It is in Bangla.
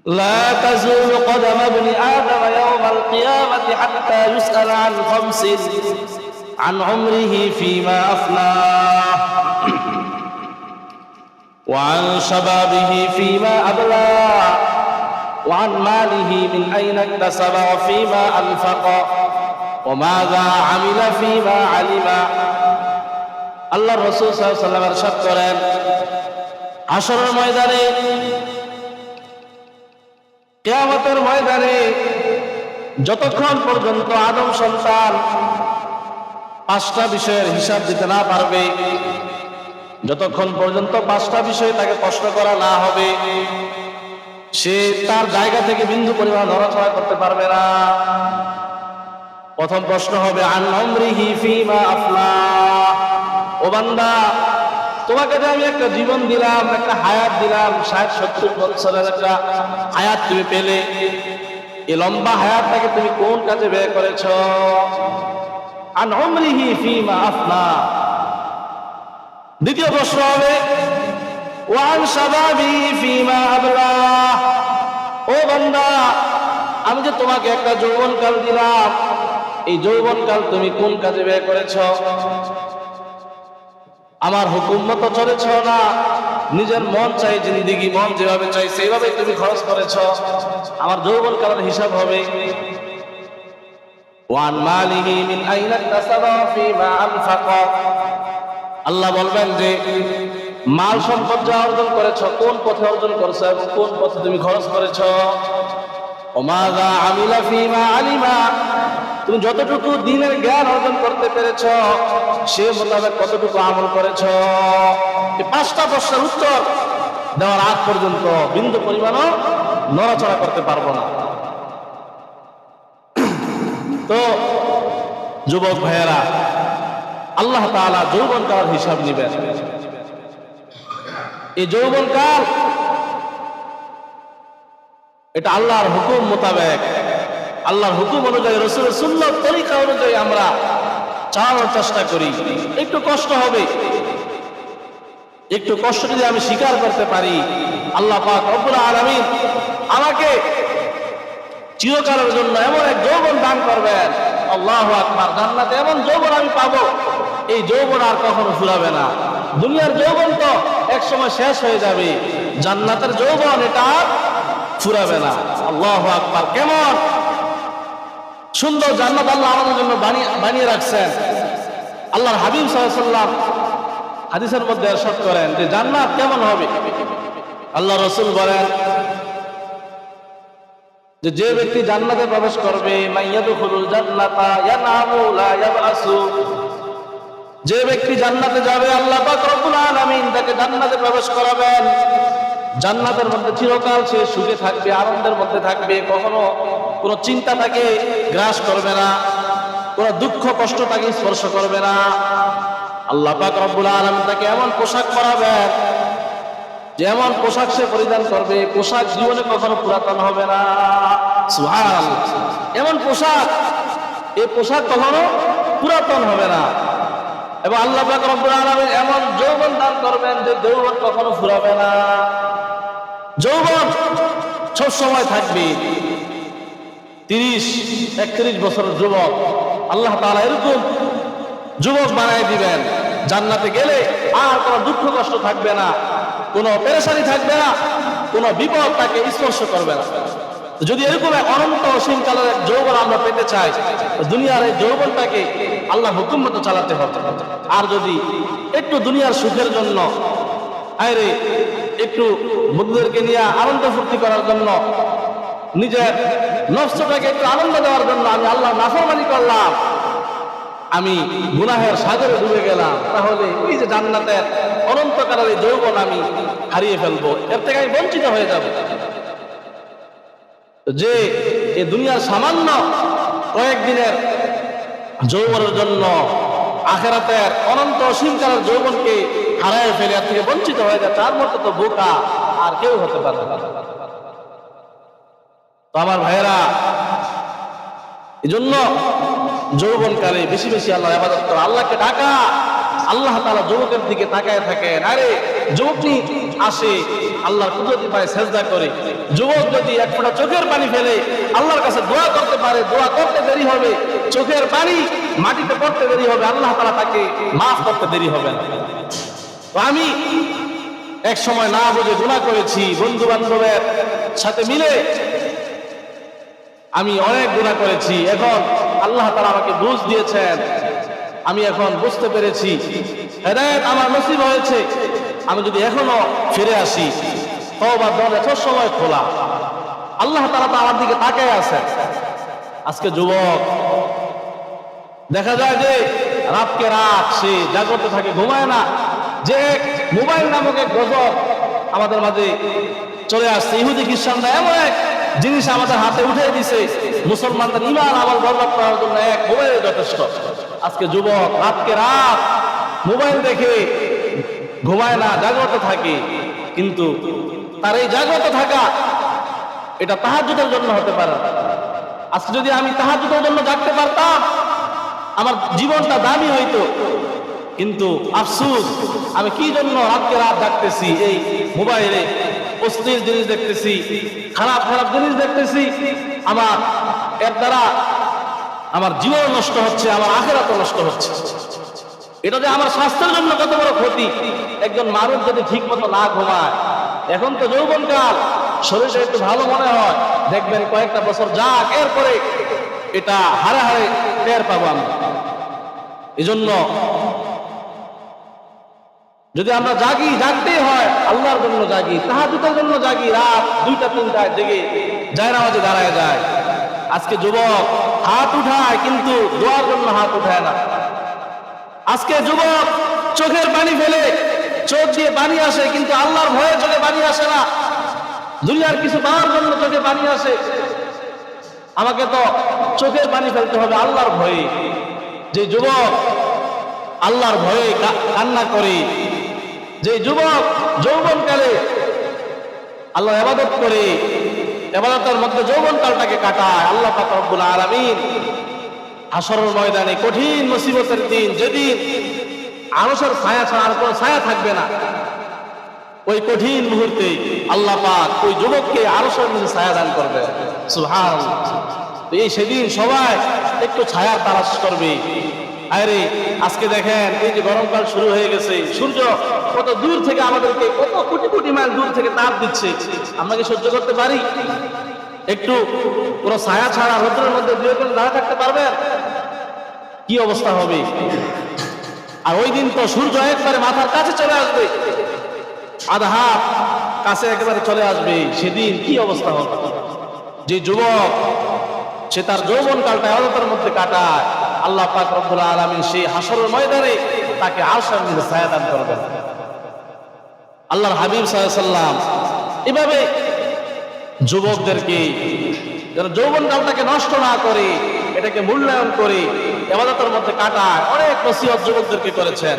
لا تزول قدم ابن آدم يوم القيامة حتى يسأل عن خمس: عن عمره فيما أفناه، وعن شبابه فيما أبلاه، وعن ماله من أين اكتسب وفيما أنفق، وماذا عمل فيما علم. আল্লাহ রাসূল সাল্লাল্লাহু আলাইহি ওয়াসাল্লাম ইরশাদ করেন, হাশরের ময়দানে, কিয়ামতের ময়দানে যতক্ষণ পর্যন্ত আদম সন্তান পাঁচটা বিষয়ের হিসাব দিতে না পারবে, যতক্ষণ পর্যন্ত পাঁচটা বিষয় তাকে প্রশ্ন করা না হবে, সে তার জায়গা থেকে বিন্দু পরিমাণ নড়াচড়া করতে পারবে না। প্রথম প্রশ্ন হবে আন উমরিহি ফীমা আফনাহ। ও বান্দা, তোমাকে যে আমি একটা জীবন দিলাম, একটা হায়াত দিলাম, 60-70 বছরের একটা হায়াত তুমি পেলে, এই লম্বা হায়াতটাকে তুমি কোন কাজে ব্যয় করেছো? আন উমরিহি ফীমা আফনাহ। দ্বিতীয় প্রশ্ন হবে ওয়ান শাবাবিহি ফীমা আবলাহ। ও বান্দা, আমি যে তোমাকে একটা যৌবনকাল দিলাম, এই যৌবনকাল তুমি কোন কাজে ব্যয় করেছো? আমার হুকুম মতো চলেছো না নিজের মন চাই জিন্দেগি, মন যেভাবে চাই সেইভাবে তুমি খরচ করেছো? আমার যৌবনকালের হিসাব হবে। ওয়ান মালিহি মিন আইনা ইকতাসাবা ফীমা আনফাকা। আল্লাহ বলবেন যে মাল সম্পদ যা অর্জন করেছো, কোন পথে অর্জন করেছো এবং কোন পথে তুমি খরচ করেছো? ওমাযা আমিলা ফীমা আলিমা। তুমি যতটুকু দ্বীনের জ্ঞান অর্জন করতে পেরেছো, সে মোতাবেক কতটুকু আমল করেছো? এই পাঁচটা প্রশ্নের উত্তর দেওয়ার আগ পর্যন্ত বিন্দু পরিমাণও নড়াচড়া করতে পারবো না। তো যুবক ভাইয়েরা, আল্লাহ তাআলা যৌবনকালের হিসাব নিবেন। এই যৌবনকাল এটা আল্লাহর হুকুম মোতাবেক, আল্লাহর হুকুম অনুযায়ী, রাসূলের সুন্নাত তরিকা অনুযায়ী আমরা চালানোর চেষ্টা করি। একটু কষ্ট হবে, একটু কষ্ট যদি আমি স্বীকার করতে পারি, আল্লাহ পাক রব্বুল আলামিন আমাকে চিরকালের জন্য এমন এক যৌবন দান করবেন। আল্লাহু আকবার। জান্নাতে এমন যৌবন আমি পাবো, এই যৌবন আর কখনো ফুরাবে না। দুনিয়ার যৌবন তো এক সময় শেষ হয়ে যাবে, জান্নাতের যৌবন এটা ফুরাবে না। আল্লাহু আকবার। কেমন সুন্দর জান্নাত আল্লাহ আমাদের জন্য বানিয়ে রাখছেন। আল্লাহর হাবিব সাল্লাল্লাহু আলাইহি ওয়াসাল্লাম হাদিসের মধ্যে ইরশাদ করেন যে জান্নাত কেমন হবে। আল্লাহ রাসূল বলেন যে ব্যক্তি জান্নাতে প্রবেশ করবে, মাইয়াদুখুলুল জান্নাতা ইয়ানামু লা ইয়াবআসু। যে ব্যক্তি জান্নাতে যাবে, আল্লাহ পাক রব্বুল আলামিন তাকে জান্নাতে প্রবেশ করাবেন। জান্নাতের মধ্যে চিরকাল সে সুখে থাকবে, আনন্দের মধ্যে থাকবে, কখনো কোনো চিন্তা তাকে গ্রাস করবে না, কোনো দুঃখ কষ্ট তাকে স্পর্শ করবে না। আল্লাহ পাক রব্বুল আলামিন তাকে এমন পোশাক পরাবেন, যেমন পোশাক সে পরিধান করবে, পোশাক জীবনে কখনো পুরাতন হবে না। সুবহানাল্লাহ। এমন পোশাক, এই পোশাক কখনো পুরাতন হবে না। এবং আল্লাহ পাক রব্বুল আলামিন এমন যৌবন দান করবেন যে যৌবন কখনো ফুরাবে না। যৌবন সব সময় থাকবে। 30-31 বছরের যুবক আল্লাহ তাআলা এরকম যুবক বানায় দিবেন, জান্নাতে গেলে আর কোনো দুঃখ কষ্ট থাকবে না, কোনো পেরেশানি থাকবে না, কোনো বিপদ তাকে স্পর্শ করবে না। যদি এরকম অনন্ত অসীমকালের এক যৌবন আমরা পেতে চাই, দুনিয়ার এই যৌবনটাকে আল্লাহ হুকুম মতো চালাতে হবে। আর যদি একটু দুনিয়ার সুখের জন্য, আরে একটু বন্ধুদেরকে নিয়ে আনন্দ ফুর্তি করার জন্য, নিজের নফসটাকে একটু আনন্দ দেওয়ার জন্য আমি আল্লাহ নাফরমানি করলাম, আমি গুনাহের সাগরে ডুবে গেলাম, তাহলে ওই যে জান্নাতের অনন্তকালের এই যৌবন আমি হারিয়ে ফেলবো, এর থেকে আমি বঞ্চিত হয়ে যাব। যে এই দুনিয়ার সামান্য কয়েকদিনের যৌবনের জন্য আখিরাতের অনন্ত অসীমকালের যৌবনকে হারায় ফেলে এর থেকে বঞ্চিত হয়ে যায়, তার মতো তো বোকা আর কেউ হতে পারে না। তো আমার ভাইয়েরা, এই জন্য যৌবনকালে বেশি বেশি আল্লাহর ইবাদত করা, আল্লাহকে ডাকা, আল্লাহ তাআলা যুবকের দিকে তাকায় থাকেন। আরে যুবকটি আসে আল্লাহর কুদরতি পায়ে সেজদা করে, যুবক যদি এক ফোঁটা চোখের পানি ফেলে আল্লাহর কাছে দোয়া করতে পারে, দোয়া করতে দেরি হবে, চোখের পানি মাটিতে পড়তে দেরি হবে, আল্লাহ তাআলা তাকে মাফ করতে দেরি হবে না। তো আমি এক সময় না বুঝে গুনাহ করেছি, বন্ধু বান্ধবের সাথে মিলে আমি অনেক গুনাহ করেছি। এখন আল্লাহ তাআলা আমাকে বুঝ দিয়েছেন, আমি এখন বুঝতে পেরেছি হেদায়েত আমার নসিব হয়েছে। আমি যদি এখনো ফিরে আসি, তওবার দরজা সব সময় খোলা, আল্লাহ তাআলা তো আমার দিকে তাকিয়ে আছেন। আজকে যুবক দেখা যায় যে রাতকে রাত সে জাগ্রত থাকে, ঘুমায় না, যে মোবাইল নামক এক গজব আমাদের মাঝে চলে আসছে। ইহুদি খ্রিস্টানরা এমন এক জিনিস আমাদের হাতে উঠে দিছে, মুসলমানদের ঈমান আমল বরবাদ করার জন্য এক মোবাইল যথেষ্ট। আজকে যুবক রাতকে রাত মোবাইল দেখে ঘুমায় না, জাগ্রত থাকে, কিন্তু তার এই জাগ্রত থাকা এটা তাহাজ্জুদের জন্য হতে পারে। আজকে যদি আমি তাহাজ্জুদের জন্য জাগতে পারতাম আমার জীবনটা দামি হইতো, কিন্তু আফসোস আমি কি জন্য রাতকে রাত জাগতেছি, এই মোবাইলে অশ্লীল জিনিস দেখতেছি, খারাপ খারাপ জিনিস দেখতেছি, আমার এর দ্বারা আমার জীবন নষ্ট হচ্ছে, আমার আখিরাত নষ্ট হচ্ছে। এটা যে আমার স্বাস্থ্যের জন্য কত বড় ক্ষতি। একজন মানুষ যদি ঠিক মতো না ঘুমায়, এখন তো যৌবনকাল, শরীরটা একটু ভালো মনে হয়, দেখবেন কয়েকটা বছর যাক, এরপরে এটা হারে হারে টের পাবো আমরা। এজন্য যদি আমরা জাগি, জাগতেই হয় আল্লাহর জন্য জাগি, তাহাজ্জুদের জন্য জাগি, রাত 2টা 3টায় জেগে জায়নামাজে দাঁড়ায় যায়। আজকে যুবক হাত উঠায় কিন্তু দোয়ার জন্য হাত উঠায় না। আজকে যুবক চোখের পানি ফেলে, চোখ দিয়ে পানি আসে কিন্তু আল্লাহর ভয়ে চোখে পানি আসে না, দুনিয়ার কিছু পাওয়ার জন্য চোখে পানি আসে। আমাকে তো চোখের পানি ফেলতে হবে আল্লাহর ভয়ে। যে যুবক আল্লাহর ভয়ে কান্না করে, যে যুবক যৌবনকালে আল্লাহর ইবাদত করে, ইবাদতের মধ্যে যৌবনকালটাকে কাটায়, আল্লাহ পাক রব্বুল আলামিন হাশরের ময়দানে কঠিন মুসিবতের দিন, যেদিন আরশের ছায়া ছাড়া আর কোনো ছায়া থাকবে না, ওই কঠিন মুহূর্তে আল্লাহ পাক ওই যুবককে আরশের নিচে ছায়া দান করবে। সুবহানাল্লাহ। এই সেদিন সবাই একটু ছায়ার তালাশ করবে। আরে আজকে দেখেন এই যে গরমকাল শুরু হয়ে গেছে, সূর্য কত দূর থেকে আমাদেরকে, কত কোটি কোটি মাইল দূর থেকে তাপ দিচ্ছে, আমরা কি সহ্য করতে পারি? একটু কোনো ছায়া ছাড়া রোদ্রের মধ্যে দুই একজন দাঁড়া থাকতে পারবেন? কি অবস্থা হবে? আর ওই দিন তো সূর্য একবারে মাথার কাছে চলে আসবে, আধা হাত কাছে একেবারে চলে আসবে, সেদিন কি অবস্থা হবে? যে যুবক সে তার যৌবনকালটা ইবাদতের মধ্যে কাটায়, আল্লাহ পাক রব্বুল আলামিন সেই হাশরের ময়দানে তাকে আরশের নিচে ছায়া দান করবেন। আল্লাহর হাবিব সাল্লাল্লাহু আলাইহি ওয়াসাল্লাম এভাবে যুবকদেরকে যারা যৌবনকালটাকে নষ্ট না করে, এটাকে মূল্যায়ন করে ইবাদতের মধ্যে কাটায়, অনেক নসিহত যুবকদেরকে করেছেন।